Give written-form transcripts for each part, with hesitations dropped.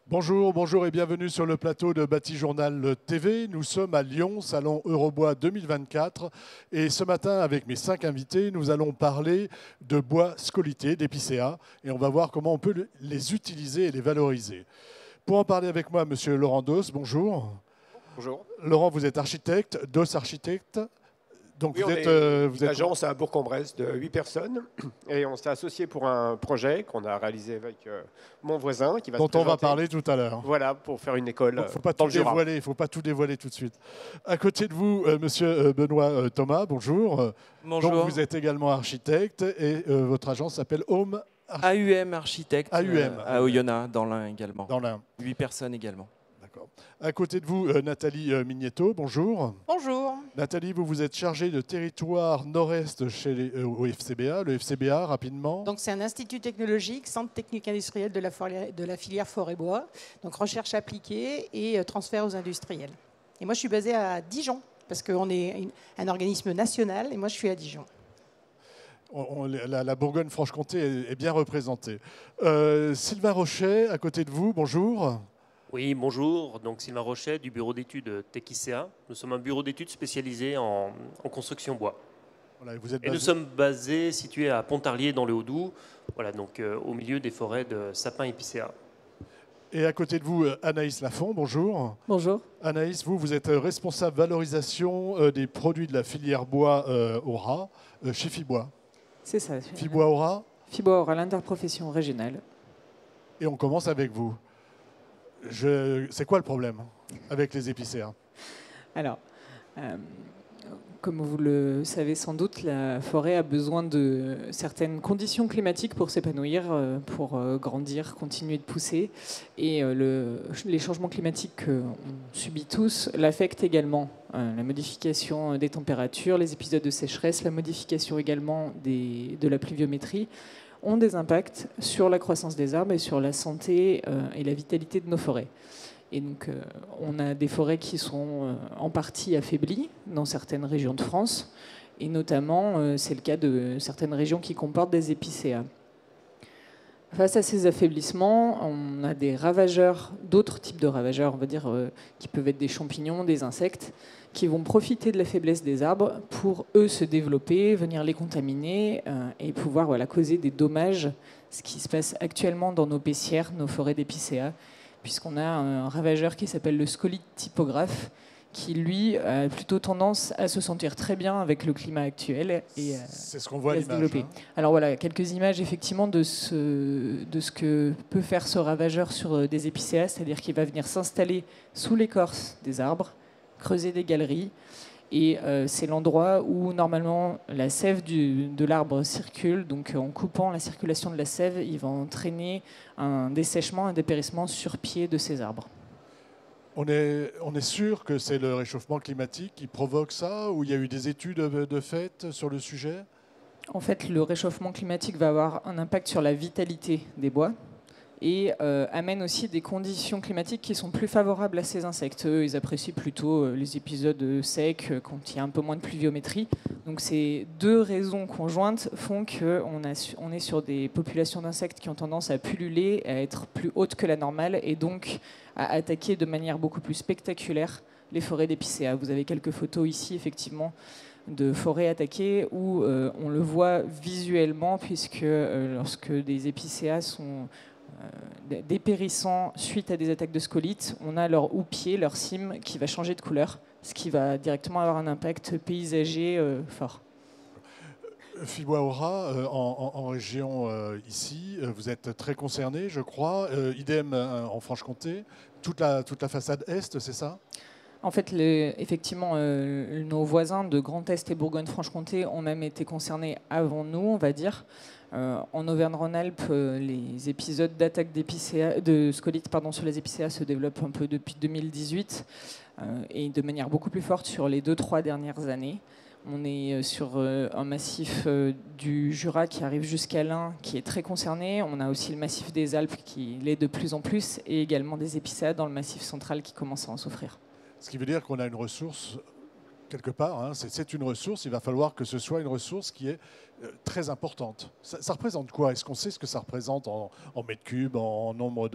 Bonjour, bonjour et bienvenue sur le plateau de Batijournal TV. Nous sommes à Lyon, Salon Eurobois 2024. Et ce matin, avec mes 5 invités, nous allons parler de bois scolytés, d'épicéas. Et on va voir comment on peut les utiliser et les valoriser. Pour en parler avec moi, monsieur Laurent Dos, bonjour. Bonjour. Laurent, vous êtes architecte, Dos architecte. Donc oui, vous êtes une agence à Bourg-en-Bresse de 8 personnes et on s'est associé pour un projet qu'on a réalisé avec mon voisin qui va dont se présenter. On va parler tout à l'heure. Voilà, pour faire une école dans le Jura. Il ne faut pas tout dévoiler tout de suite. À côté de vous, monsieur Benoît Thomas, bonjour. Bonjour. Donc vous êtes également architecte et votre agence s'appelle Home AUM Architecte AUM. à Oyonnax, dans l'Ain également. Dans l'Ain. 8 personnes également. D'accord. À côté de vous, Nathalie Mignetto, bonjour. Bonjour. Nathalie, vous êtes chargée de territoire nord-est au FCBA. Le FCBA, rapidement. Donc c'est un institut technologique, centre technique industriel de la filière forêt-bois. Donc recherche appliquée et transfert aux industriels. Et moi je suis basée à Dijon, parce qu'on est un organisme national et moi je suis à Dijon. La Bourgogne-Franche-Comté est bien représentée. Sylvain Rochet, à côté de vous, bonjour. Oui, bonjour. Donc Sylvain Rochet du bureau d'études Techicea. Nous sommes un bureau d'études spécialisé en construction bois. Voilà, vous êtes et nous sommes situés à Pontarlier dans le Haut-Doubs, voilà, donc au milieu des forêts de sapins épicéas. Et à côté de vous, Anaïs Lafont, bonjour. Bonjour. Anaïs, vous êtes responsable valorisation des produits de la filière bois Aura chez Fibois. C'est ça. Fibois Aura. Fibois Aura, l'interprofession régionale. Et on commence avec vous. C'est quoi le problème avec les épicéas? Alors, comme vous le savez sans doute, la forêt a besoin de certaines conditions climatiques pour s'épanouir, pour grandir, continuer de pousser. Et les changements climatiques qu'on subit tous l'affectent également. La modification des températures, les épisodes de sécheresse, la modification également de la pluviométrie ont des impacts sur la croissance des arbres et sur la santé et la vitalité de nos forêts. Et donc, on a des forêts qui sont en partie affaiblies dans certaines régions de France, et notamment, c'est le cas de certaines régions qui comportent des épicéas. Face à ces affaiblissements, on a des ravageurs, d'autres types de ravageurs, on va dire, qui peuvent être des champignons, des insectes, qui vont profiter de la faiblesse des arbres pour, eux, se développer, venir les contaminer et pouvoir causer des dommages, ce qui se passe actuellement dans nos pessières, nos forêts d'épicéas, puisqu'on a un ravageur qui s'appelle le scolyte typographe, qui, lui, a plutôt tendance à se sentir très bien avec le climat actuel et c'est ce qu'on voit à se développer. Hein. Alors voilà, quelques images effectivement de ce que peut faire ce ravageur sur des épicéas, c'est-à-dire qu'il va venir s'installer sous l'écorce des arbres, creuser des galeries, et c'est l'endroit où normalement la sève de l'arbre circule. Donc en coupant la circulation de la sève, il va entraîner un dessèchement, un dépérissement sur pied de ces arbres. On est sûr que c'est le réchauffement climatique qui provoque ça, ou il y a eu des études de fait sur le sujet? En fait, le réchauffement climatique va avoir un impact sur la vitalité des bois et amène aussi des conditions climatiques qui sont plus favorables à ces insectes. Eux, ils apprécient plutôt les épisodes secs, quand il y a un peu moins de pluviométrie. Donc ces deux raisons conjointes font qu'on est sur des populations d'insectes qui ont tendance à pulluler, à être plus hautes que la normale, et donc à attaquer de manière beaucoup plus spectaculaire les forêts d'épicéas. Vous avez quelques photos ici, effectivement, de forêts attaquées où on le voit visuellement, puisque lorsque des épicéas sont dépérissant suite à des attaques de scolytes, on a leur houppier, leur cime qui va changer de couleur, ce qui va directement avoir un impact paysager fort. Fibois Aura, en région ici, vous êtes très concerné, je crois. Idem en Franche-Comté. Toute la façade est, c'est ça? En fait, effectivement, nos voisins de Grand Est et Bourgogne-Franche-Comté ont même été concernés avant nous, on va dire. En Auvergne-Rhône-Alpes, les épisodes d'attaque de scolytes sur les épicéas se développent un peu depuis 2018 et de manière beaucoup plus forte sur les 2-3 dernières années. On est sur un massif du Jura qui arrive jusqu'à l'Ain, qui est très concerné. On a aussi le massif des Alpes qui l'est de plus en plus, et également des épicéas dans le massif central qui commencent à en souffrir. Ce qui veut dire qu'on a une ressource quelque part, hein, c'est une ressource. Il va falloir que ce soit une ressource qui est très importante. Ça représente quoi? Est-ce qu'on sait ce que ça représente en mètres cubes, en nombre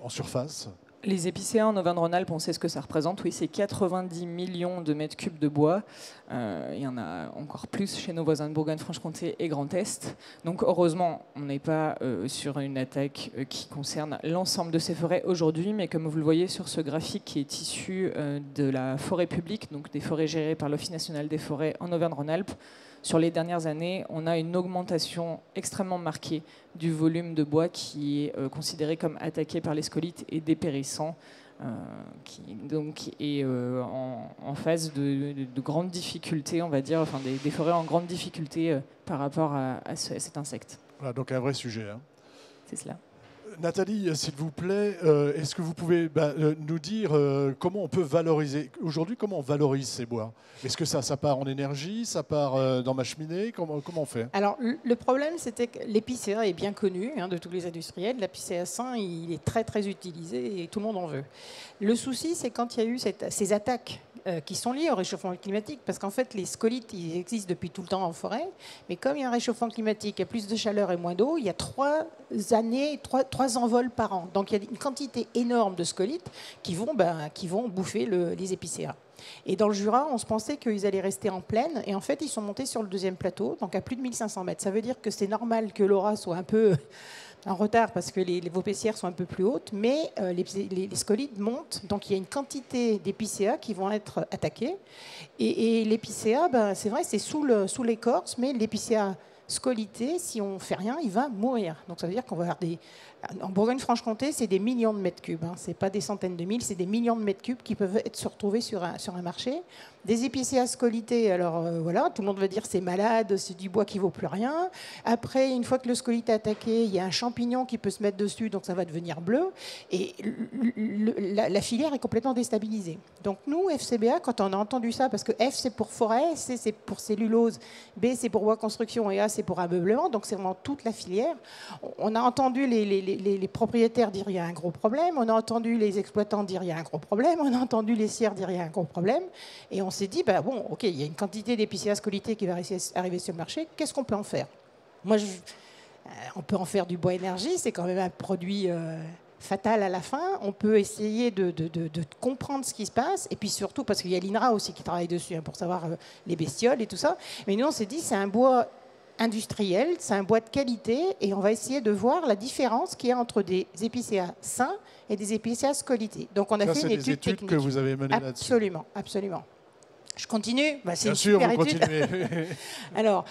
en surface? Les épicéas en Auvergne-Rhône-Alpes, on sait ce que ça représente. Oui, c'est 90 millions de mètres cubes de bois. Il y en a encore plus chez nos voisins de Bourgogne-Franche-Comté et Grand Est. Donc heureusement, on n'est pas sur une attaque qui concerne l'ensemble de ces forêts aujourd'hui, mais comme vous le voyez sur ce graphique qui est issu de la forêt publique, donc des forêts gérées par l'Office national des forêts en Auvergne-Rhône-Alpes, sur les dernières années, on a une augmentation extrêmement marquée du volume de bois qui est considéré comme attaqué par les scolites et dépérissant, qui donc est en phase de grandes difficultés, on va dire, enfin des forêts en grande difficulté par rapport à cet insecte. Voilà, donc un vrai sujet. Hein. C'est cela. Nathalie, s'il vous plaît, est-ce que vous pouvez nous dire comment on peut valoriser, aujourd'hui, comment on valorise ces bois? Est-ce que ça part en énergie, ça part dans ma cheminée? Comment on fait? Alors, le problème, c'était que l'épicéa est bien connu de tous les industriels. L'épicéa sain, il est très, très utilisé et tout le monde en veut. Le souci, c'est quand il y a eu ces attaques qui sont liées au réchauffement climatique, parce qu'en fait, les scolites, ils existent depuis tout le temps en forêt, mais comme il y a un réchauffement climatique, il y a plus de chaleur et moins d'eau, il y a 3 envols par an. Donc, il y a une quantité énorme de scolites qui vont bouffer les épicéas. Et dans le Jura, on se pensait qu'ils allaient rester en plaine, et en fait, ils sont montés sur le deuxième plateau, donc à plus de 1500 mètres. Ça veut dire que c'est normal que l'aura soit un peu en retard parce que les vaupécières sont un peu plus hautes, mais les scolites montent, donc il y a une quantité d'épicéas qui vont être attaqués. Et l'épicéa, c'est vrai, c'est sous l'écorce, mais l'épicéa scolité, si on ne fait rien, il va mourir. Donc ça veut dire qu'on va avoir en Bourgogne-Franche-Comté, c'est des millions de mètres cubes. Ce n'est pas des centaines de mille, c'est des millions de mètres cubes qui peuvent se retrouver sur un marché. Des épicéas scolités, alors voilà, tout le monde va dire c'est malade, c'est du bois qui ne vaut plus rien. Après, une fois que le scolite est attaqué, il y a un champignon qui peut se mettre dessus, donc ça va devenir bleu. Et la filière est complètement déstabilisée. Donc nous, FCBA, quand on a entendu ça, parce que F c'est pour forêt, C c'est pour cellulose, B c'est pour bois construction et A c'est pour ameublement, donc c'est vraiment toute la filière. On a entendu les propriétaires dire il y a un gros problème, on a entendu les exploitants dire il y a un gros problème, on a entendu les scieurs dire il y a un gros problème, et on s'est dit, bon, ok, il y a une quantité d'épicéas scolités qui va arriver sur le marché, qu'est-ce qu'on peut en faire? Moi, on peut en faire du bois énergie, c'est quand même un produit fatal à la fin. On peut essayer de comprendre ce qui se passe, et puis surtout, parce qu'il y a l'INRA aussi qui travaille dessus, pour savoir les bestioles et tout ça, mais nous, on s'est dit, c'est un bois industriel, c'est un bois de qualité, et on va essayer de voir la différence qu'il y a entre des épicéas sains et des épicéas scolités. Donc on a fait une étude technique. Que vous avez menées là-dessus. Absolument, absolument. Je continue. C'est Bien sûr, vous continuez. Alors,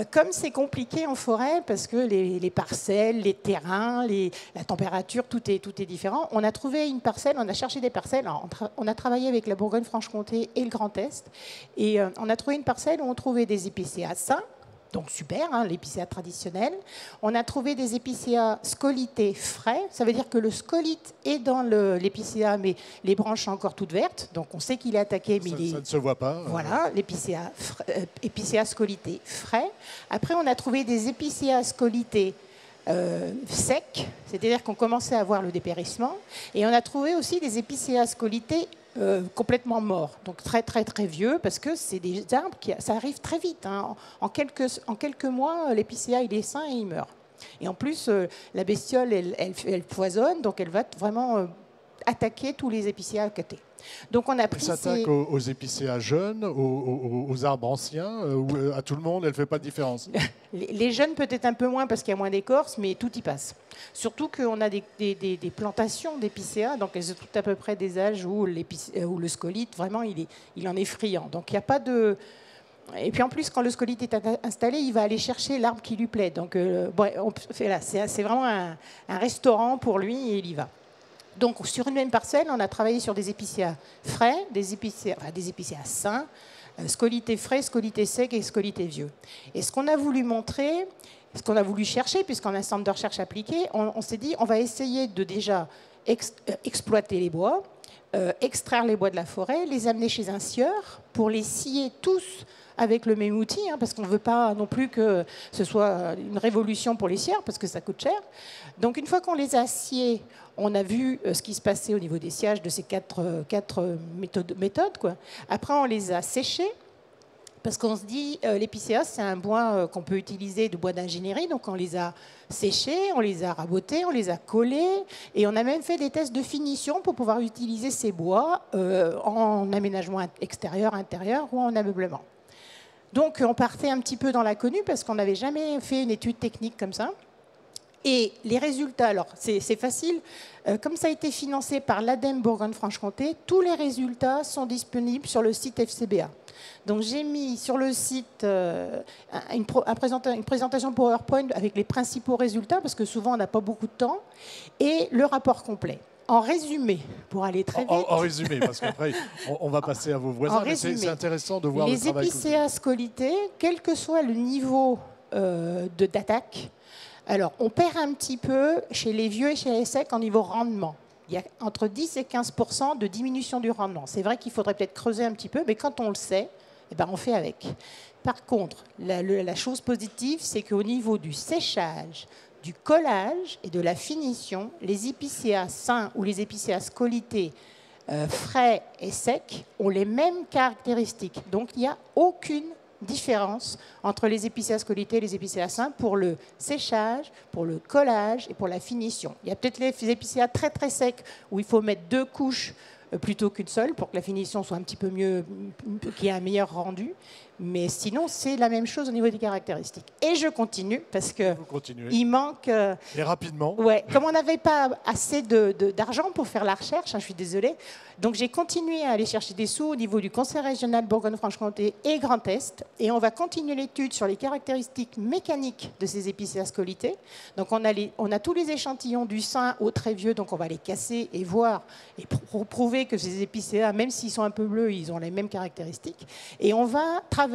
comme c'est compliqué en forêt, parce que les parcelles, les terrains, la température, tout est différent, on a trouvé une parcelle, on a cherché des parcelles, on a travaillé avec la Bourgogne-Franche-Comté et le Grand Est, et on a trouvé une parcelle où on trouvait des épicéas sains, donc super, l'épicéa traditionnel. On a trouvé des épicéas scolités frais. Ça veut dire que le scolite est dans l'épicéa, mais les branches sont encore toutes vertes. Donc on sait qu'il est attaqué, mais ça ne se voit pas. Voilà, l'épicéa scolité frais. Après, on a trouvé des épicéas scolités secs, c'est-à-dire qu'on commençait à voir le dépérissement. Et on a trouvé aussi des épicéas scolités complètement morts, donc très très très vieux, parce que c'est des arbres ça arrive très vite. En quelques mois, l'épicéa il est sain et il meurt. Et en plus, la bestiole elle poisonne, donc elle va vraiment attaquer tous les épicéas à côté. Donc on a pris. Elle s'attaque aux épicéas jeunes, aux arbres anciens, à tout le monde, elle ne fait pas de différence. Les jeunes peut-être un peu moins parce qu'il y a moins d'écorce, mais tout y passe. Surtout qu'on a des plantations d'épicéas, donc elles ont toutes à peu près des âges où le scolite, vraiment, il en est friand. Donc il n'y a pas de... Et puis en plus, quand le scolite est installé, il va aller chercher l'arbre qui lui plaît. Donc c'est vraiment un restaurant pour lui et il y va. Donc, sur une même parcelle, on a travaillé sur des épicéas frais, des épicéas sains, scolités frais, scolités secs et scolités vieux. Et ce qu'on a voulu montrer, ce qu'on a voulu chercher, puisqu'on a un centre de recherche appliqué, on s'est dit on va essayer de déjà exploiter les bois extraire les bois de la forêt, les amener chez un scieur pour les scier tous avec le même outil, hein, parce qu'on ne veut pas non plus que ce soit une révolution pour les scieurs, parce que ça coûte cher. Donc une fois qu'on les a sciés, on a vu ce qui se passait au niveau des sciages de ces quatre méthodes, quoi. Après, on les a séchés, parce qu'on se dit, l'épicéa, c'est un bois qu'on peut utiliser de bois d'ingénierie, donc on les a séchés, on les a rabotés, on les a collés, et on a même fait des tests de finition pour pouvoir utiliser ces bois en aménagement extérieur, intérieur ou en ameublement. Donc on partait un petit peu dans l'inconnu parce qu'on n'avait jamais fait une étude technique comme ça. Et les résultats, alors c'est facile, comme ça a été financé par l'ADEME Bourgogne-Franche-Comté, tous les résultats sont disponibles sur le site FCBA. Donc j'ai mis sur le site une présentation PowerPoint avec les principaux résultats, parce que souvent on n'a pas beaucoup de temps, et le rapport complet. En résumé, pour aller très vite. En résumé, parce qu'après, on va passer à vos voisins, mais c'est intéressant de voir le travail. Les épicéas scolytés, quel que soit le niveau d'attaque, alors on perd un petit peu chez les vieux et chez les secs en niveau rendement. Il y a entre 10 et 15% de diminution du rendement. C'est vrai qu'il faudrait peut-être creuser un petit peu, mais quand on le sait, eh ben on fait avec. Par contre, la chose positive, c'est qu'au niveau du séchage, du collage et de la finition, les épicéas sains ou les épicéas scolités frais et secs ont les mêmes caractéristiques. Donc il n'y a aucune différence entre les épicéas scolités et les épicéas sains pour le séchage, pour le collage et pour la finition. Il y a peut-être les épicéas très très secs où il faut mettre 2 couches plutôt qu'une seule pour que la finition soit un petit peu mieux, qu'il y ait un meilleur rendu. Mais sinon, c'est la même chose au niveau des caractéristiques. Et je continue parce que il manque. Et rapidement. Ouais, comme on n'avait pas assez d'argent pour faire la recherche, hein, je suis désolée. Donc j'ai continué à aller chercher des sous au niveau du Conseil régional Bourgogne-Franche-Comté et Grand Est. Et on va continuer l'étude sur les caractéristiques mécaniques de ces épicéas scolités. Donc on a tous les échantillons du sain au très vieux, donc on va les casser et voir et prouver que ces épicéas, même s'ils sont un peu bleus, ils ont les mêmes caractéristiques. Et on va travailler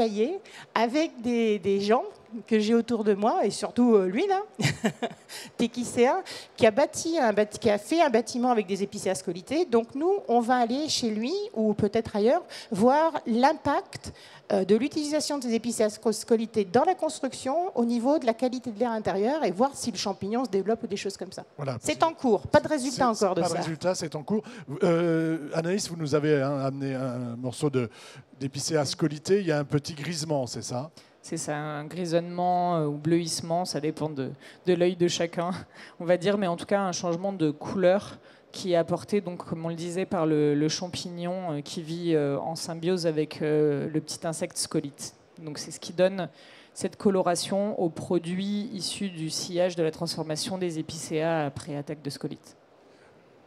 avec des gens que j'ai autour de moi, et surtout lui, là, Tekisea, qui a fait un bâtiment avec des épicéas scolités. Donc nous, on va aller chez lui, ou peut-être ailleurs, voir l'impact de l'utilisation des épicéas scolités dans la construction au niveau de la qualité de l'air intérieur et voir si le champignon se développe ou des choses comme ça. Voilà. C'est en cours, pas de résultat encore de ça. Pas de résultat, c'est en cours. Anaïs, vous nous avez amené un morceau d'épicéas scolités. Il y a un petit grisement, c'est ça ? C'est ça, un grisonnement ou bleuissement, ça dépend de l'œil de chacun, on va dire, mais en tout cas un changement de couleur qui est apporté, donc, comme on le disait, par le champignon qui vit en symbiose avec le petit insecte scolite. Donc c'est ce qui donne cette coloration aux produits issus du sillage de la transformation des épicéas après attaque de scolite.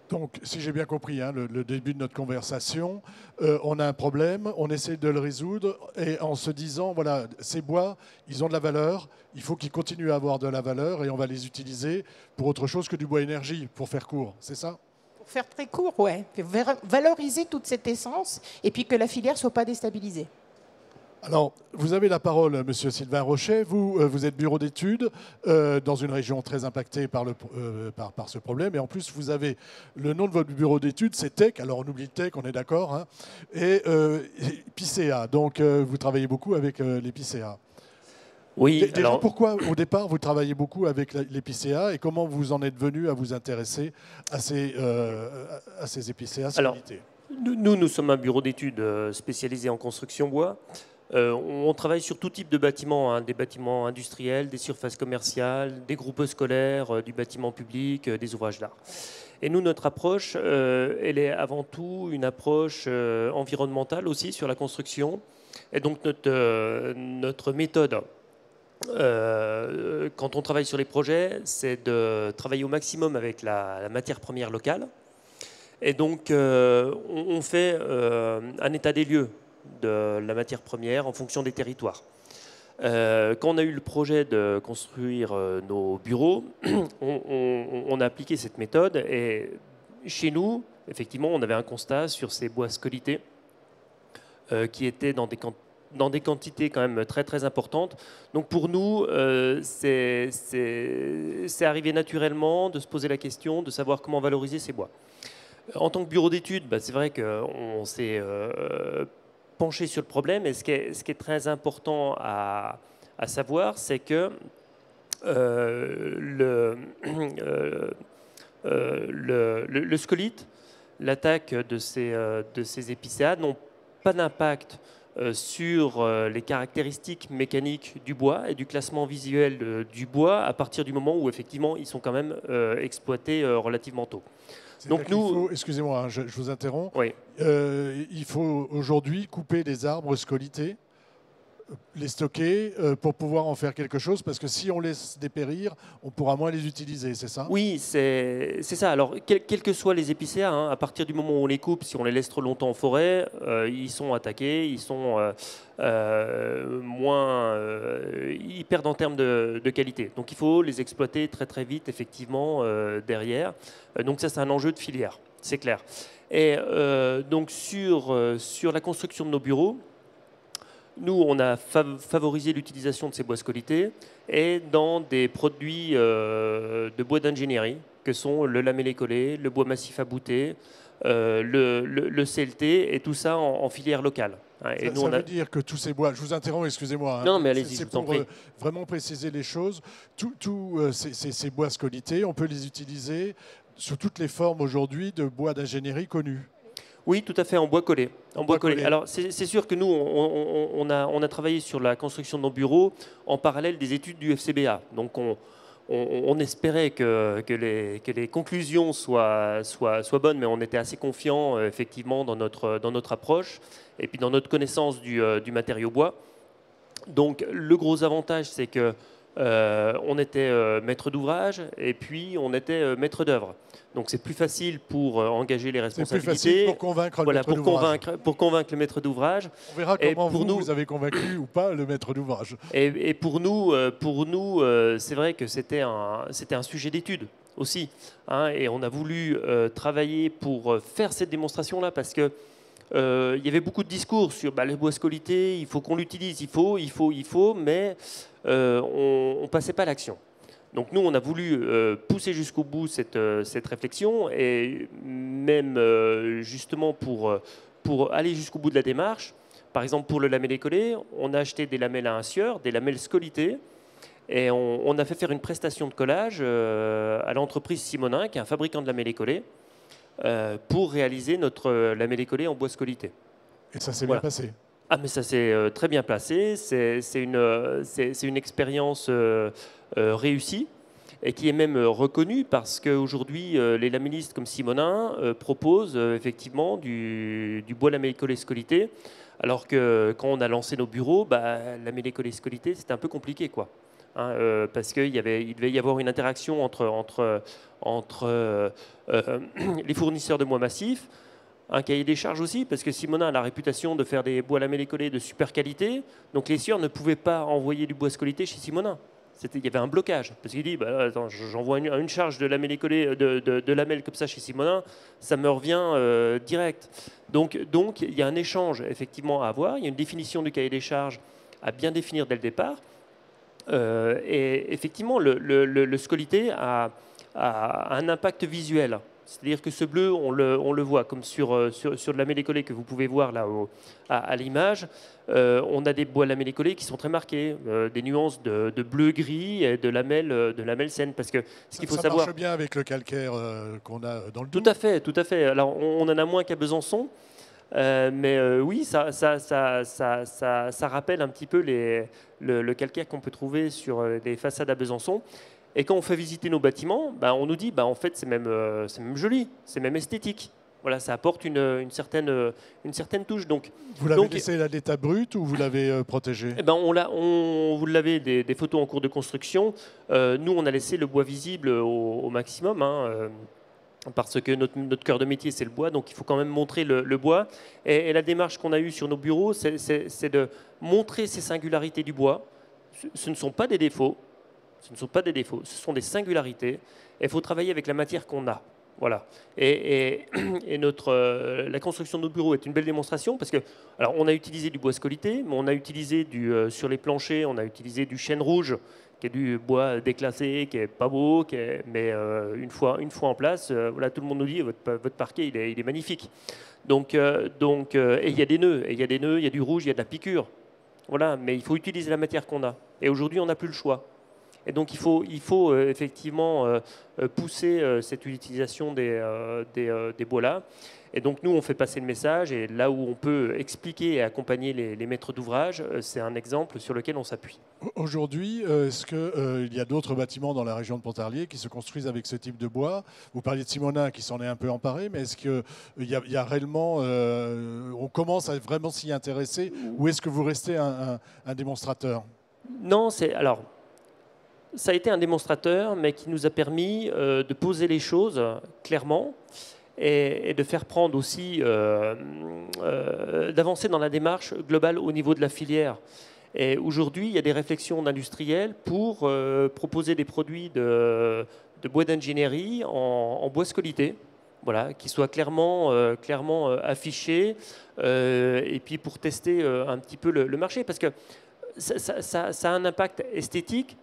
Donc, si j'ai bien compris, hein, le début de notre conversation, on a un problème, on essaie de le résoudre, et en se disant, voilà, ces bois, ils ont de la valeur, il faut qu'ils continuent à avoir de la valeur, et on va les utiliser pour autre chose que du bois énergie, pour faire court, c'est ça ? Pour faire très court, ouais. Valoriser toute cette essence, et puis que la filière ne soit pas déstabilisée. Alors, vous avez la parole, Monsieur Sylvain Rochet. Vous êtes bureau d'études dans une région très impactée par ce problème. Et en plus, vous avez le nom de votre bureau d'études, c'est Tech. Alors, on oublie Tech, on est d'accord. Hein, et Épicéa. Donc, vous travaillez beaucoup avec l'épicéa. Oui. Déjà, alors, pourquoi, au départ, vous travaillez beaucoup avec l'épicéa et comment vous en êtes venu à vous intéresser à ces épicéas scolités ? Nous sommes un bureau d'études spécialisé en construction bois. On travaille sur tout type de bâtiments, hein, des bâtiments industriels, des surfaces commerciales, des groupes scolaires, du bâtiment public, des ouvrages d'art. Et nous, notre approche, elle est avant tout une approche environnementale aussi sur la construction. Et donc notre méthode, quand on travaille sur les projets, c'est de travailler au maximum avec la matière première locale. Et donc, on fait un état des lieux de la matière première en fonction des territoires. Quand on a eu le projet de construire nos bureaux, on a appliqué cette méthode et chez nous, effectivement, on avait un constat sur ces bois scolités qui étaient dans des quantités quand même très très importantes. Donc pour nous, c'est arrivé naturellement de se poser la question de savoir comment valoriser ces bois. En tant que bureau d'études, c'est vrai qu'on s'est penché sur le problème. Et ce qui est très important à savoir, c'est que le scolite, l'attaque de ces épicéas n'ont pas d'impact sur les caractéristiques mécaniques du bois et du classement visuel du bois à partir du moment où effectivement ils sont quand même exploités relativement tôt. Donc nous, excusez-moi, je vous interromps. Oui. Il faut aujourd'hui couper des arbres scolités, les stocker pour pouvoir en faire quelque chose, parce que si on laisse dépérir, on pourra moins les utiliser, c'est ça? Oui, c'est ça. Alors, quels que soient les épicéas, à partir du moment où on les coupe, si on les laisse trop longtemps en forêt, ils sont attaqués, ils sont ils perdent en termes de qualité. Donc, il faut les exploiter très très vite, effectivement, derrière. Donc, ça, c'est un enjeu de filière, c'est clair. Et donc, sur la construction de nos bureaux, nous, on a favorisé l'utilisation de ces bois scolités et dans des produits de bois d'ingénierie, que sont le lamellé collé, le bois massif à bouter, le CLT, et tout ça en filière locale. Et ça veut dire que tous ces bois, je vous interromps, excusez-moi. Non, mais allez-y, c'est je vous en pour prie. vraiment préciser les choses. Tous ces bois scolités, on peut les utiliser sous toutes les formes aujourd'hui de bois d'ingénierie connus. Oui, tout à fait, en bois collé. En bois collé. collé. Alors, c'est sûr que nous, on a travaillé sur la construction de nos bureaux en parallèle des études du FCBA. Donc, on espérait que les conclusions soient bonnes, mais on était assez confiants, effectivement, dans notre approche et puis dans notre connaissance du matériau bois. Donc, le gros avantage, c'est que on était maître d'ouvrage et puis on était maître d'œuvre. Donc c'est plus facile pour engager les responsabilités. C'est plus facile pour convaincre le maître d'ouvrage. Pour convaincre le maître d'ouvrage. On verra comment vous avez convaincu ou pas le maître d'ouvrage. Et pour nous, c'est vrai que c'était un sujet d'étude aussi. Et on a voulu travailler pour faire cette démonstration-là parce que il y avait beaucoup de discours sur le bois scolité, il faut qu'on l'utilise, il faut, mais on ne passait pas à l'action. Donc nous, on a voulu pousser jusqu'au bout cette réflexion et même justement pour aller jusqu'au bout de la démarche. Par exemple, pour le lamellé collé, on a acheté des lamelles à un sieur, des lamelles scolitées, et on a fait faire une prestation de collage à l'entreprise Simonin, qui est un fabricant de lamellé collé, pour réaliser notre lamellé collé en bois scolité. Et ça s'est bien passé. Ah, mais ça s'est très bien placé. C'est une expérience réussie et qui est même reconnue parce qu'aujourd'hui, les lamellistes comme Simonin proposent effectivement du bois lamellé collé scolité, alors que quand on a lancé nos bureaux, lamellé collé scolité, c'était un peu compliqué, quoi. Parce qu'il devait y avoir une interaction entre les fournisseurs de bois massifs, un cahier des charges aussi, parce que Simonin a la réputation de faire des bois lamellé collés de super qualité, donc les sieurs ne pouvaient pas envoyer du bois scolité chez Simonin. Il y avait un blocage, parce qu'il dit, attends, j'envoie une charge de lamellé collé, de lamelles comme ça chez Simonin, ça me revient direct. Donc il y a un échange effectivement à avoir, il y a une définition du cahier des charges à bien définir dès le départ, et effectivement le scolité a un impact visuel. C'est-à-dire que ce bleu, on le voit comme sur le lamellé collé que vous pouvez voir là à l'image. On a des bois lamellé collés qui sont très marqués, des nuances de bleu-gris et de lamelles saines. Parce que ce qu'il faut savoir. Ça marche bien avec le calcaire qu'on a dans le Doubs. Tout à fait. Alors on en a moins qu'à Besançon, mais oui, ça rappelle un petit peu le calcaire qu'on peut trouver sur les façades à Besançon. Et quand on fait visiter nos bâtiments, on nous dit en fait c'est même joli, c'est même esthétique. Voilà, ça apporte une certaine touche. Donc, vous l'avez laissé à l'état brut ou vous l'avez protégé? Vous l'avez des photos en cours de construction. Nous, on a laissé le bois visible au maximum. Parce que notre cœur de métier, c'est le bois, donc il faut quand même montrer le bois. Et la démarche qu'on a eue sur nos bureaux, c'est de montrer ces singularités du bois. Ce ne sont pas des défauts. Ce ne sont pas des défauts, ce sont des singularités. Et il faut travailler avec la matière qu'on a. Voilà. Et la construction de nos bureaux est une belle démonstration parce que, alors, on a utilisé du bois scolité, mais on a utilisé sur les planchers, on a utilisé du chêne rouge qui est du bois déclassé, qui est pas beau, mais une fois en place, voilà, tout le monde nous dit votre parquet il est magnifique. Donc, et il y a des nœuds, il y a du rouge, il y a de la piqûre. Voilà, mais il faut utiliser la matière qu'on a. Et aujourd'hui, on n'a plus le choix. Et donc, il faut effectivement pousser cette utilisation des bois-là. Et donc, nous, on fait passer le message. Et là où on peut expliquer et accompagner les maîtres d'ouvrage, c'est un exemple sur lequel on s'appuie. Aujourd'hui, est-ce qu'il y a d'autres bâtiments dans la région de Pontarlier qui se construisent avec ce type de bois? Vous parliez de Simonin qui s'en est un peu emparé, mais est-ce qu'il y a réellement... on commence à vraiment s'y intéresser, ou est-ce que vous restez un démonstrateur? Non, alors, ça a été un démonstrateur, mais qui nous a permis de poser les choses clairement et de faire prendre aussi, d'avancer dans la démarche globale au niveau de la filière. Et aujourd'hui, il y a des réflexions d'industriels pour proposer des produits de bois d'ingénierie en bois scolité, voilà, qui soient clairement affichés, et puis pour tester un petit peu le marché, parce que ça a un impact esthétique,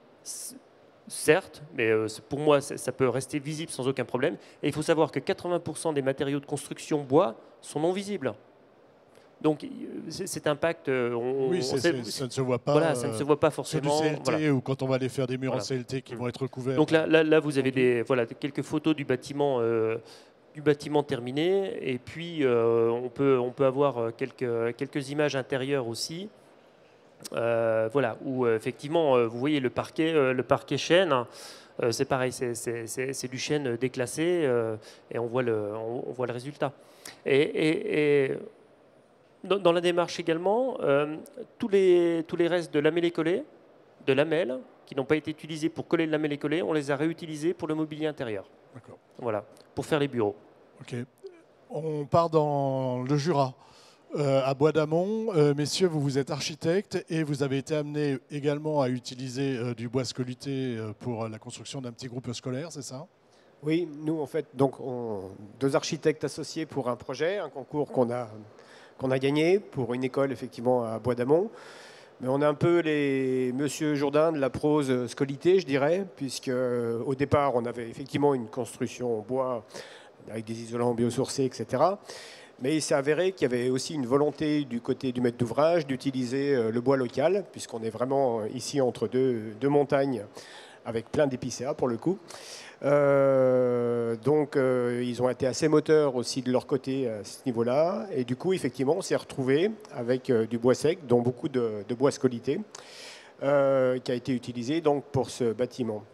certes, mais pour moi, ça peut rester visible sans aucun problème. Et il faut savoir que 80% des matériaux de construction bois sont non visibles. Donc cet impact, ça ne se voit pas. Voilà, ça ne se voit pas forcément. Sur du CLT, voilà. Ou quand on va aller faire des murs en CLT qui vont être recouverts. Donc là vous avez quelques photos du bâtiment terminé, et puis on peut avoir quelques images intérieures aussi. Voilà, où effectivement, vous voyez le parquet chêne. C'est pareil, c'est du chêne déclassé, et on voit le résultat. Et dans la démarche également, tous les restes de lamellé-collé, de lamelles, qui n'ont pas été utilisés pour coller le lamellé-collé, on les a réutilisés pour le mobilier intérieur. D'accord. Voilà, pour faire les bureaux. Ok. On part dans le Jura. À Bois d'Amont, messieurs, vous êtes architectes et vous avez été amenés également à utiliser du bois scolité pour la construction d'un petit groupe scolaire, c'est ça? Oui, nous en fait, donc, deux architectes associés pour un projet, un concours qu'on a gagné pour une école effectivement à Bois d'Amont. Mais on est un peu les Monsieur Jourdain de la prose scolité, je dirais, puisque au départ on avait effectivement une construction en bois avec des isolants biosourcés, etc. Mais il s'est avéré qu'il y avait aussi une volonté du côté du maître d'ouvrage d'utiliser le bois local, puisqu'on est vraiment ici entre deux montagnes avec plein d'épicéas pour le coup. Donc ils ont été assez moteurs aussi de leur côté à ce niveau-là. Et du coup, effectivement, on s'est retrouvé avec du bois sec, dont beaucoup de bois scolité, qui a été utilisé donc, pour ce bâtiment.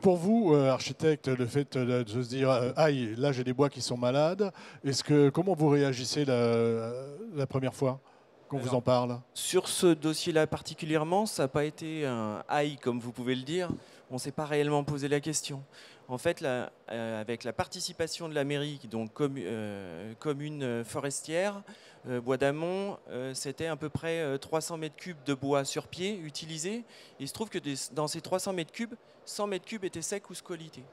Pour vous, architecte, le fait de se dire aïe, là j'ai des bois qui sont malades, comment vous réagissez la première fois qu'on vous en parle? Sur ce dossier-là particulièrement, ça n'a pas été un aïe, comme vous pouvez le dire. On ne s'est pas réellement posé la question. En fait, avec la participation de la mairie, donc commune forestière, Bois d'Amont, c'était à peu près 300 mètres cubes de bois sur pied utilisés. Il se trouve que dans ces 300 mètres cubes, 100 mètres cubes étaient secs ou scolités.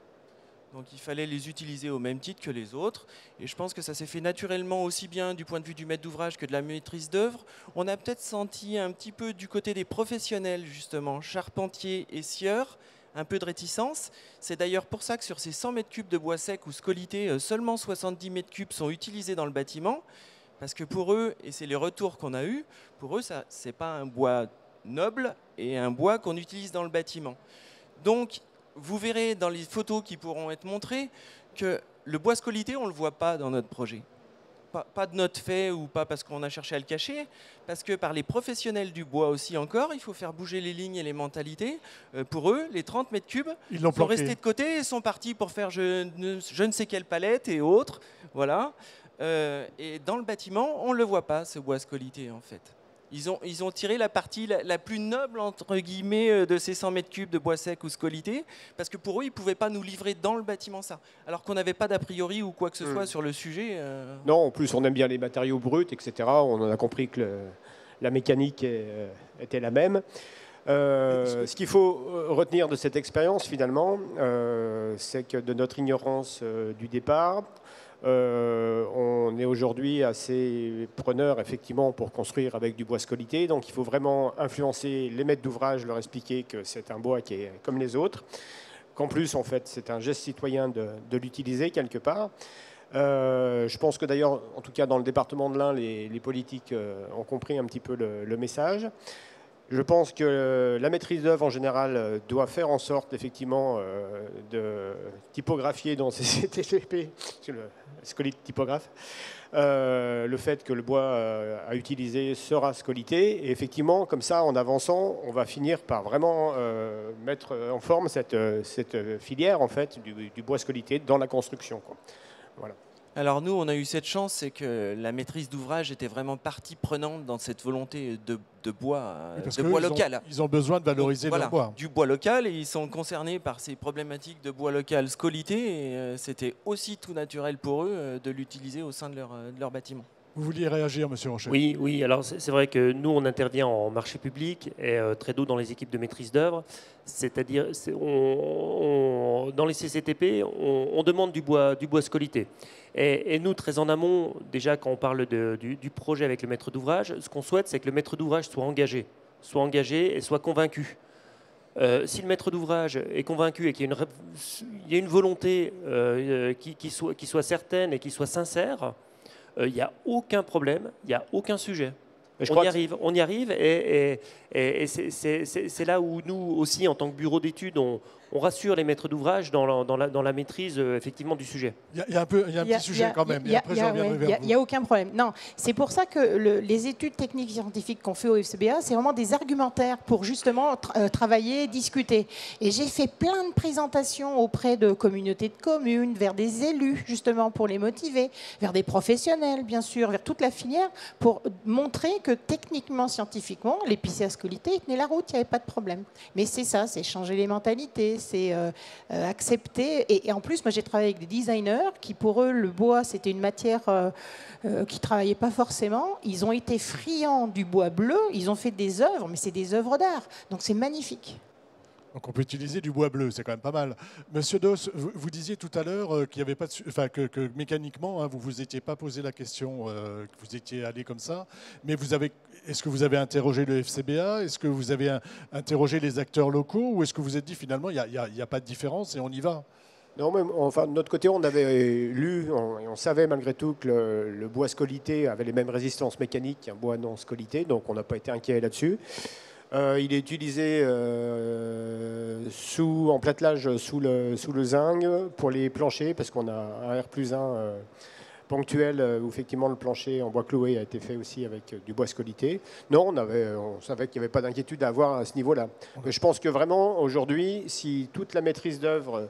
Donc il fallait les utiliser au même titre que les autres. Et je pense que ça s'est fait naturellement aussi bien du point de vue du maître d'ouvrage que de la maîtrise d'œuvre. On a peut-être senti un petit peu du côté des professionnels, justement, charpentiers et scieurs, un peu de réticence. C'est d'ailleurs pour ça que sur ces 100 mètres cubes de bois sec ou scolité, seulement 70 mètres cubes sont utilisés dans le bâtiment. Parce que pour eux, et c'est les retours qu'on a eus, pour eux, ce n'est pas un bois noble et un bois qu'on utilise dans le bâtiment. Donc, vous verrez dans les photos qui pourront être montrées que le bois scolité, on ne le voit pas dans notre projet. Pas de notre fait ou pas parce qu'on a cherché à le cacher, parce que par les professionnels du bois aussi encore, il faut faire bouger les lignes et les mentalités. Pour eux, les 30 mètres cubes sont restés de côté et sont partis pour faire je ne sais quelle palette et autres. Voilà. Et dans le bâtiment, on ne le voit pas, ce bois scolité, en fait. Ils ont tiré la partie la plus noble, entre guillemets, de ces 100 mètres cubes de bois sec ou scolité, parce que pour eux, ils ne pouvaient pas nous livrer dans le bâtiment ça. Alors qu'on n'avait pas d'a priori ou quoi que ce soit sur le sujet. Non, en plus, on aime bien les matériaux bruts, etc. On en a compris que la mécanique était la même. Ce qu'il faut retenir de cette expérience, finalement, c'est que de notre ignorance du départ, On est aujourd'hui assez preneur effectivement pour construire avec du bois scolité, donc il faut vraiment influencer les maîtres d'ouvrage, leur expliquer que c'est un bois qui est comme les autres, qu'en plus en fait c'est un geste citoyen de l'utiliser quelque part. Je pense que d'ailleurs, en tout cas dans le département de l'Ain, les politiques ont compris un petit peu le message. Je pense que la maîtrise d'œuvre en général doit faire en sorte effectivement de typographier dans ces CTP, le scolite typographe, le fait que le bois à utiliser sera scolité. Et effectivement, comme ça, en avançant, on va finir par vraiment mettre en forme cette filière en fait, du bois scolité dans la construction, quoi. Voilà. Alors nous, on a eu cette chance, c'est que la maîtrise d'ouvrage était vraiment partie prenante dans cette volonté de bois, local. Ils ont besoin de valoriser Donc, leur bois. Du bois local, et ils sont concernés par ces problématiques de bois local scolité, et c'était aussi tout naturel pour eux de l'utiliser au sein de leur bâtiment. Vous vouliez réagir, Monsieur Rocher? Oui, alors c'est vrai que nous, on intervient en marché public et très tôt dans les équipes de maîtrise d'œuvre. C'est-à-dire, dans les CCTP, on demande du bois scolité. Et nous, très en amont, déjà quand on parle du projet avec le maître d'ouvrage, ce qu'on souhaite, c'est que le maître d'ouvrage soit engagé et soit convaincu. Si le maître d'ouvrage est convaincu et qu'il y a une volonté qui soit certaine et qui soit sincère, il n'y a aucun problème, il n'y a aucun sujet. On y arrive et c'est là où nous aussi, en tant que bureau d'études, on rassure les maîtres d'ouvrage dans la maîtrise effectivement du sujet. Il y a un petit sujet quand même. Il n'y a aucun problème. Non, c'est pour ça que les études techniques scientifiques qu'on fait au FCBA, c'est vraiment des argumentaires pour justement travailler, discuter. Et j'ai fait plein de présentations auprès de communautés de communes, vers des élus justement pour les motiver, vers des professionnels bien sûr, vers toute la filière pour montrer que techniquement, scientifiquement, l'épicéa scolité tenait la route, il n'y avait pas de problème. Mais c'est ça, c'est changer les mentalités, c'est accepter. Et en plus, moi j'ai travaillé avec des designers qui, pour eux, le bois, c'était une matière qui ne travaillait pas forcément. Ils ont été friands du bois bleu, ils ont fait des œuvres, mais c'est des œuvres d'art. Donc c'est magnifique. Donc on peut utiliser du bois bleu, c'est quand même pas mal. Monsieur Doss, vous disiez tout à l'heure qu'il y avait pas que mécaniquement, hein, vous vous étiez pas posé la question, que vous étiez allé comme ça. Mais est-ce que vous avez interrogé le FCBA? Est-ce que vous avez interrogé les acteurs locaux? Ou est-ce que vous êtes dit finalement, il n'y a pas de différence et on y va? Non, mais enfin, de notre côté, on avait lu et on savait malgré tout que le bois scolité avait les mêmes résistances mécaniques qu'un bois non scolité, donc on n'a pas été inquiet là-dessus. Il est utilisé en platelage sous le zinc pour les planchers, parce qu'on a un R+1 ponctuel où effectivement le plancher en bois cloué a été fait aussi avec du bois scolité. Non, on savait qu'il n'y avait pas d'inquiétude à avoir à ce niveau-là. Je pense que vraiment aujourd'hui, si toute la maîtrise d'œuvre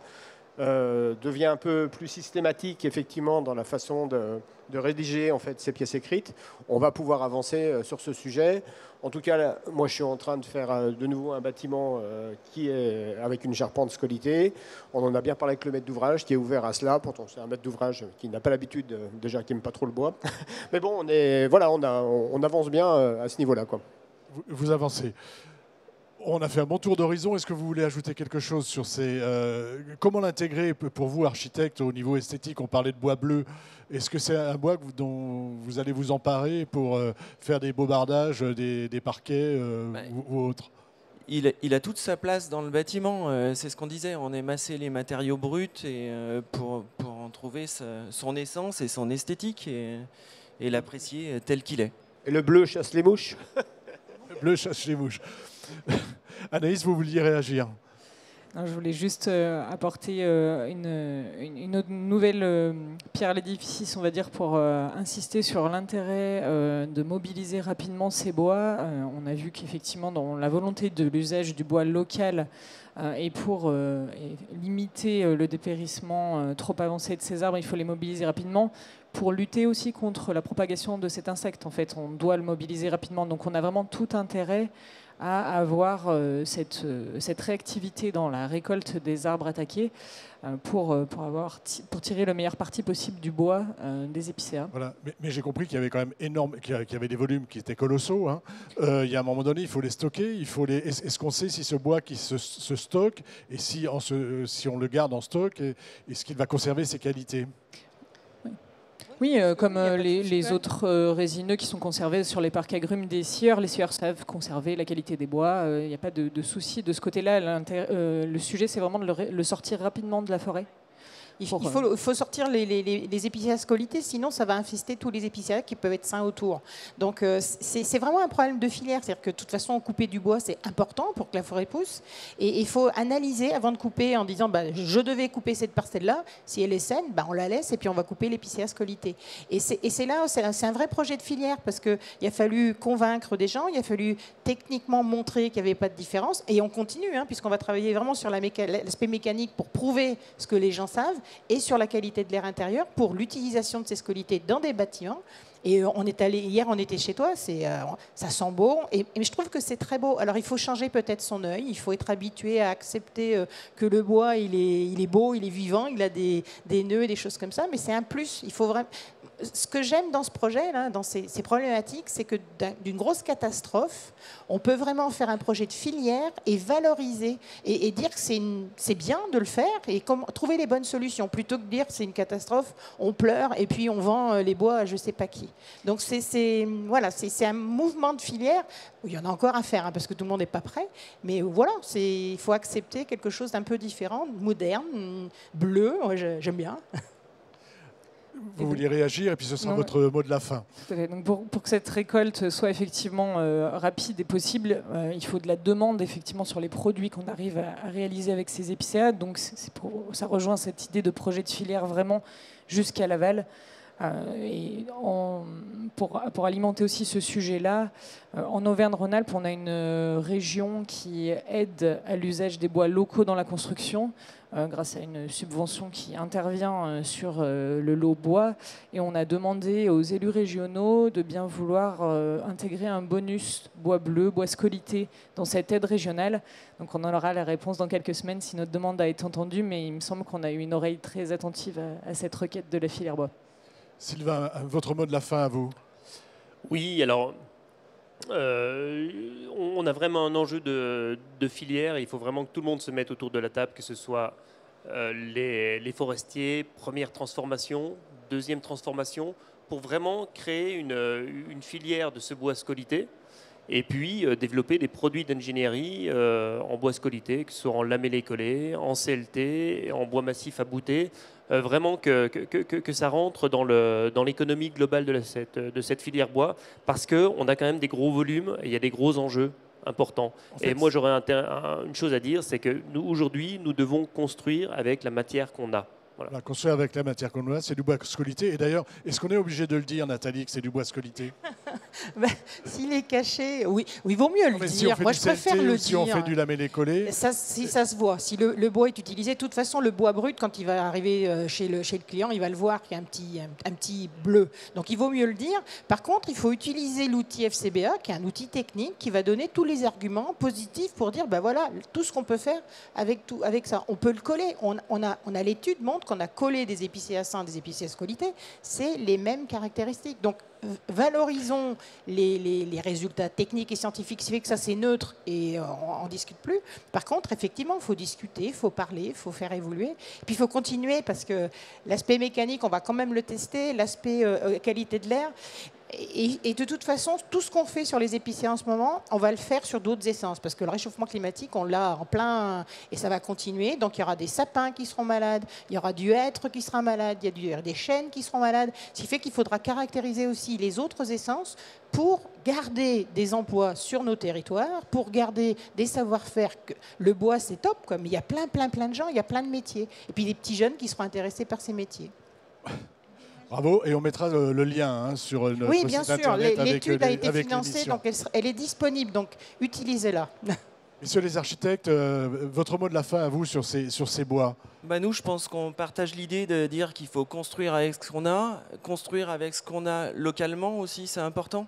devient un peu plus systématique effectivement dans la façon de rédiger en fait ces pièces écrites, on va pouvoir avancer sur ce sujet. En tout cas, là, moi je suis en train de faire de nouveau un bâtiment qui est avec une charpente scolité. On en a bien parlé avec le maître d'ouvrage qui est ouvert à cela. Pourtant c'est un maître d'ouvrage qui n'a pas l'habitude, déjà qui n'aime pas trop le bois. Mais bon, on avance bien à ce niveau-là, quoi. Vous avancez. On a fait un bon tour d'horizon. Est-ce que vous voulez ajouter quelque chose sur comment l'intégrer pour vous, architecte, au niveau esthétique? On parlait de bois bleu. Est-ce que c'est un bois dont vous allez vous emparer pour faire des beaux-bardages, des parquets ou autres? Il a toute sa place dans le bâtiment. C'est ce qu'on disait. On émassait les matériaux bruts et, pour en trouver son essence et son esthétique et l'apprécier tel qu'il est. Et le bleu chasse les mouches. Le bleu chasse les mouches. Anaïs, vous vouliez réagir? Non, je voulais juste apporter une autre nouvelle pierre à l'édifice, on va dire, pour insister sur l'intérêt de mobiliser rapidement ces bois. On a vu qu'effectivement, dans la volonté de l'usage du bois local et pour limiter le dépérissement trop avancé de ces arbres, il faut les mobiliser rapidement. Pour lutter aussi contre la propagation de cet insecte, en fait, on doit le mobiliser rapidement. Donc on a vraiment tout intérêt à avoir cette réactivité dans la récolte des arbres attaqués pour tirer le meilleur parti possible du bois des épicéas. Voilà. Mais j'ai compris qu'il y avait quand même qu'il y avait des volumes qui étaient colossaux, hein. Il y a un moment donné, il faut les stocker. Est-ce qu'on sait si ce bois qui se stocke et si on le garde en stock, est-ce qu'il va conserver ses qualités? Oui. Oui, comme Il y a pas de les souci. autres résineux qui sont conservés sur les parcs agrumes des scieurs. Les scieurs savent conserver la qualité des bois. Il n'y a pas de souci de ce côté-là. Le sujet, c'est vraiment de le sortir rapidement de la forêt. Il Pour, faut sortir les épicéas scolytés, sinon ça va infester tous les épicéas qui peuvent être sains autour. Donc c'est vraiment un problème de filière. C'est-à-dire que de toute façon, couper du bois, c'est important pour que la forêt pousse. Et il faut analyser avant de couper en disant je devais couper cette parcelle-là. Si elle est saine, on la laisse et puis on va couper l'épicéa scolyté. Et c'est là, c'est un vrai projet de filière parce qu'il a fallu convaincre des gens, il a fallu techniquement montrer qu'il n'y avait pas de différence. Et on continue, puisqu'on va travailler vraiment sur l'aspect mécanique pour prouver ce que les gens savent, et sur la qualité de l'air intérieur pour l'utilisation de ces scolités dans des bâtiments. Et hier, on était chez toi, ça sent beau, et je trouve que c'est très beau. Alors il faut changer peut-être son œil, il faut être habitué à accepter que le bois, il est beau, il est vivant, il a des nœuds et des choses comme ça, mais c'est un plus. Il faut vraiment... Ce que j'aime dans ce projet, là, dans ces problématiques, c'est que d'une grosse catastrophe, on peut vraiment faire un projet de filière et valoriser et dire que c'est bien de le faire et trouver les bonnes solutions plutôt que de dire que c'est une catastrophe, on pleure et puis on vend les bois à je ne sais pas qui. Donc c'est un mouvement de filière. Il y en a encore à faire parce que tout le monde n'est pas prêt, mais voilà, il faut accepter quelque chose d'un peu différent, moderne, bleu, j'aime bien. Vous vouliez réagir et puis ce sera votre mot de la fin. Donc pour que cette récolte soit effectivement rapide et possible, il faut de la demande effectivement sur les produits qu'on arrive à réaliser avec ces épicéas. Donc ça rejoint cette idée de projet de filière vraiment jusqu'à l'aval. Et pour alimenter aussi ce sujet-là, en Auvergne-Rhône-Alpes, on a une région qui aide à l'usage des bois locaux dans la construction grâce à une subvention qui intervient sur le lot bois. Et on a demandé aux élus régionaux de bien vouloir intégrer un bonus bois bleu, bois scolité dans cette aide régionale. Donc on en aura la réponse dans quelques semaines si notre demande a été entendue, mais il me semble qu'on a eu une oreille très attentive à cette requête de la filière bois. Sylvain, votre mot de la fin à vous. Oui, alors on a vraiment un enjeu de filière. Il faut vraiment que tout le monde se mette autour de la table, que ce soit les forestiers, première transformation, deuxième transformation, pour vraiment créer une filière de ce bois scolité et puis développer des produits d'ingénierie en bois scolité, que ce soit en lamellé collé, en CLT, en bois massif abouté. Vraiment que ça rentre dans l'économie globale de cette filière bois, parce qu'on a quand même des gros volumes et il y a des gros enjeux importants. Et moi, j'aurais une chose à dire, c'est que nous, aujourd'hui, nous devons construire avec la matière qu'on a. Voilà. Construire avec la matière qu'on a, c'est du bois scolité. Et d'ailleurs, est-ce qu'on est obligé de le dire, Nathalie, que c'est du bois scolité? S'il est caché, oui, il vaut mieux le dire. Si moi, je préfère le dire. Si on fait du lamellé collé. Ça se voit. Si le bois est utilisé, de toute façon, le bois brut, quand il va arriver chez le client, il va le voir qu'il y a un petit bleu. Donc, il vaut mieux le dire. Par contre, il faut utiliser l'outil FCBA, qui est un outil technique qui va donner tous les arguments positifs pour dire, voilà, tout ce qu'on peut faire avec ça. On peut le coller. On a l'étude montre qu'on a collé des épicéas sains, des épicéas scolité, c'est les mêmes caractéristiques. Donc, valorisons les résultats techniques et scientifiques, ce qui fait que ça c'est neutre et on n'en discute plus. Par contre, effectivement, il faut discuter, il faut parler, il faut faire évoluer. Puis il faut continuer parce que l'aspect mécanique, on va quand même le tester, l'aspect qualité de l'air. Et de toute façon, tout ce qu'on fait sur les épicéas en ce moment, on va le faire sur d'autres essences, parce que le réchauffement climatique, on l'a en plein, et ça va continuer. Donc il y aura des sapins qui seront malades, il y aura du hêtre qui sera malade, il y a des chênes qui seront malades, ce qui fait qu'il faudra caractériser aussi les autres essences pour garder des emplois sur nos territoires, pour garder des savoir-faire. Le bois, c'est top, mais il y a plein de gens, il y a plein de métiers. Et puis des petits jeunes qui seront intéressés par ces métiers. Bravo, et on mettra le lien sur notre site internet. Oui, bien sûr, l'étude a été financée, donc elle est disponible, donc utilisez-la. Messieurs les architectes, votre mot de la fin à vous sur ces bois. Nous, je pense qu'on partage l'idée de dire qu'il faut construire avec ce qu'on a, construire avec ce qu'on a localement aussi, c'est important.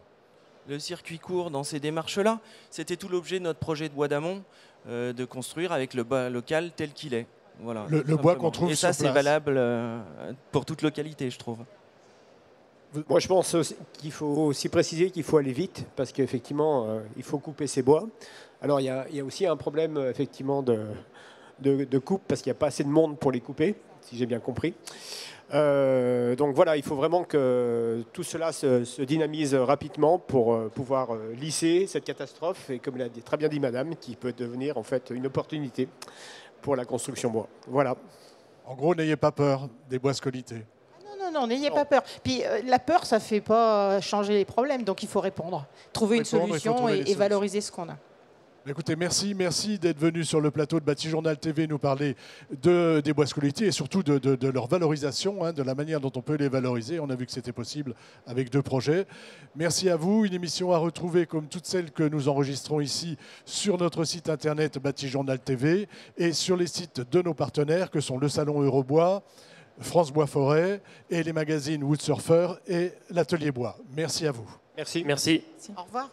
Le circuit court dans ces démarches-là, c'était tout l'objet de notre projet de Bois d'Amont, de construire avec le bois local tel qu'il est. Voilà, le bois qu'on trouve et sur ça, c'est place. valable pour toute localité, je trouve. Moi, je pense qu'il faut aussi préciser qu'il faut aller vite, parce qu'effectivement, il faut couper ces bois. Alors, il y a aussi un problème, effectivement, de coupe, parce qu'il n'y a pas assez de monde pour les couper. si j'ai bien compris. Donc voilà, il faut vraiment que tout cela se dynamise rapidement pour pouvoir lisser cette catastrophe et, comme l'a très bien dit Madame, qui peut devenir en fait une opportunité pour la construction bois. Voilà. En gros, n'ayez pas peur des bois scolités. Non, n'ayez pas peur. Puis la peur, ça ne fait pas changer les problèmes, donc il faut répondre. Trouver une solution et valoriser ce qu'on a. Écoutez, merci d'être venu sur le plateau de Batijournal TV nous parler des bois scolités et surtout de leur valorisation, hein, de la manière dont on peut les valoriser. On a vu que c'était possible avec 2 projets. Merci à vous. Une émission à retrouver comme toutes celles que nous enregistrons ici sur notre site internet Batijournal TV et sur les sites de nos partenaires que sont le Salon Eurobois, France Bois Forêt et les magazines Woodsurfer et l'Atelier Bois. Merci à vous. Merci. Merci. Au revoir.